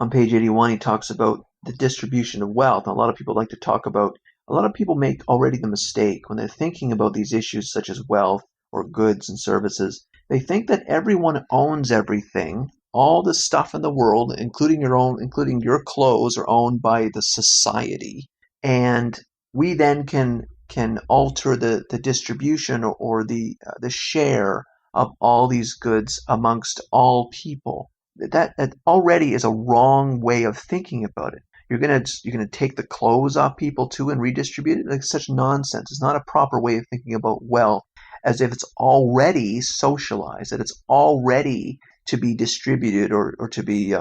On page 81, he talks about the distribution of wealth. And a lot of people make already the mistake when they're thinking about these issues such as wealth or goods and services. They think that everyone owns everything. All the stuff in the world, including your clothes, are owned by the society, and we then can alter the distribution or the share of all these goods amongst all people. That already is a wrong way of thinking about it. You're gonna take the clothes off people too and redistribute it. Like such nonsense. It's not a proper way of thinking about wealth, as if it's already socialized, that it's already to be distributed or to be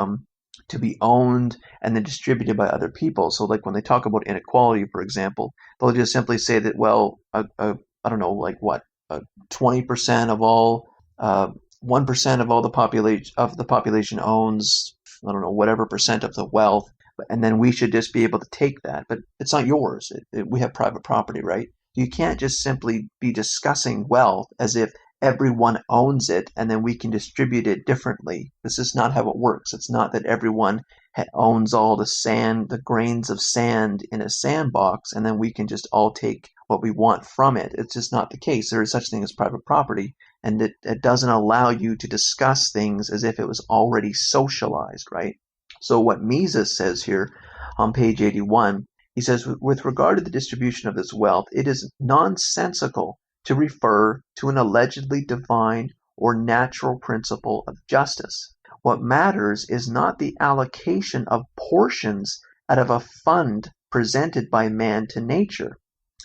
owned and then distributed by other people. So like when they talk about inequality, for example, they'll just simply say that, well, I don't know, like what, 20% of all, 1% of all the population owns, I don't know, whatever percent of the wealth, and then we should just be able to take that. But it's not yours. We have private property, right? You can't just simply be discussing wealth as if everyone owns it and then we can distribute it differently. This is not how it works. It's not that everyone owns all the sand, the grains of sand in a sandbox, and then we can just all take what we want from it. It's just not the case. There is such thing as private property, and it doesn't allow you to discuss things as if it was already socialized, right? So what Mises says here on page 81, he says, with regard to the distribution of this wealth, it is nonsensical to refer to an allegedly divine or natural principle of justice. What matters is not the allocation of portions out of a fund presented by man to nature,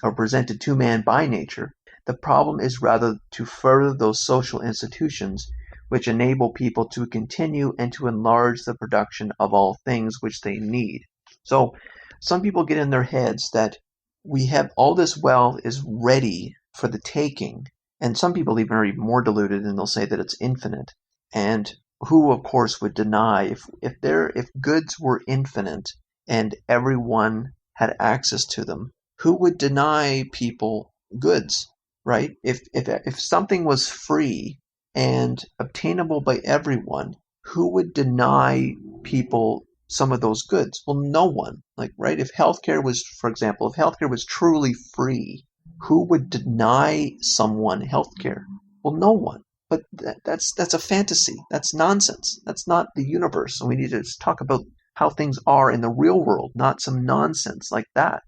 or presented to man by nature. The problem is rather to further those social institutions which enable people to continue and to enlarge the production of all things which they need. So some people get in their heads that we have all this wealth is ready for the taking, and some people even are even more deluded and they'll say that it's infinite. And who of course would deny if goods were infinite and everyone had access to them, who would deny people goods, right? If something was free and obtainable by everyone, who would deny people some of those goods? Well, no one. Like, right? If healthcare was, for example, if healthcare was truly free, who would deny someone healthcare? Well, no one. But that's a fantasy. That's nonsense. That's not the universe. And we need to just talk about how things are in the real world, not some nonsense like that.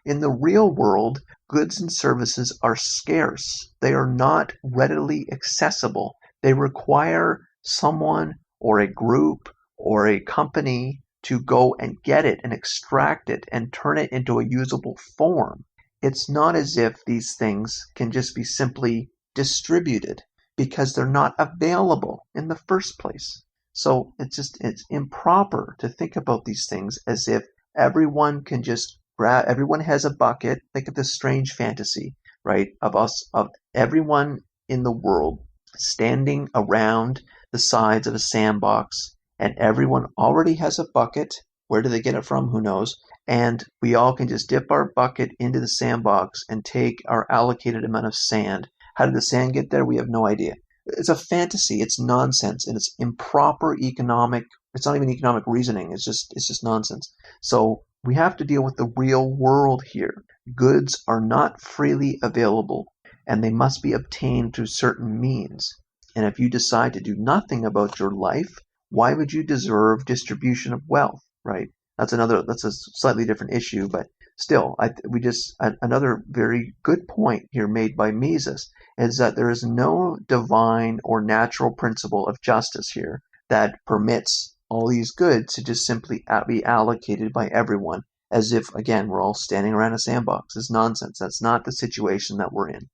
In the real world, goods and services are scarce. They are not readily accessible. They require someone or a group or a company to go and get it and extract it and turn it into a usable form. It's not as if these things can just be simply distributed because they're not available in the first place. So it's improper to think about these things as if everyone can just grab, everyone has a bucket. Think of this strange fantasy, right? Of everyone in the world standing around the sides of a sandbox, and everyone already has a bucket. Where do they get it from? Who knows? And we all can just dip our bucket into the sandbox and take our allocated amount of sand. How did the sand get there? We have no idea. It's a fantasy. It's nonsense, and it's improper economic. It's not even economic reasoning. It's just nonsense. So we have to deal with the real world here. Goods are not freely available, and they must be obtained through certain means. And if you decide to do nothing about your life, why would you deserve distribution of wealth, right? That's a slightly different issue, but still, another very good point here made by Mises is that there is no divine or natural principle of justice here that permits all these goods to just simply be allocated by everyone as if, again, we're all standing around a sandbox. It's nonsense. That's not the situation that we're in.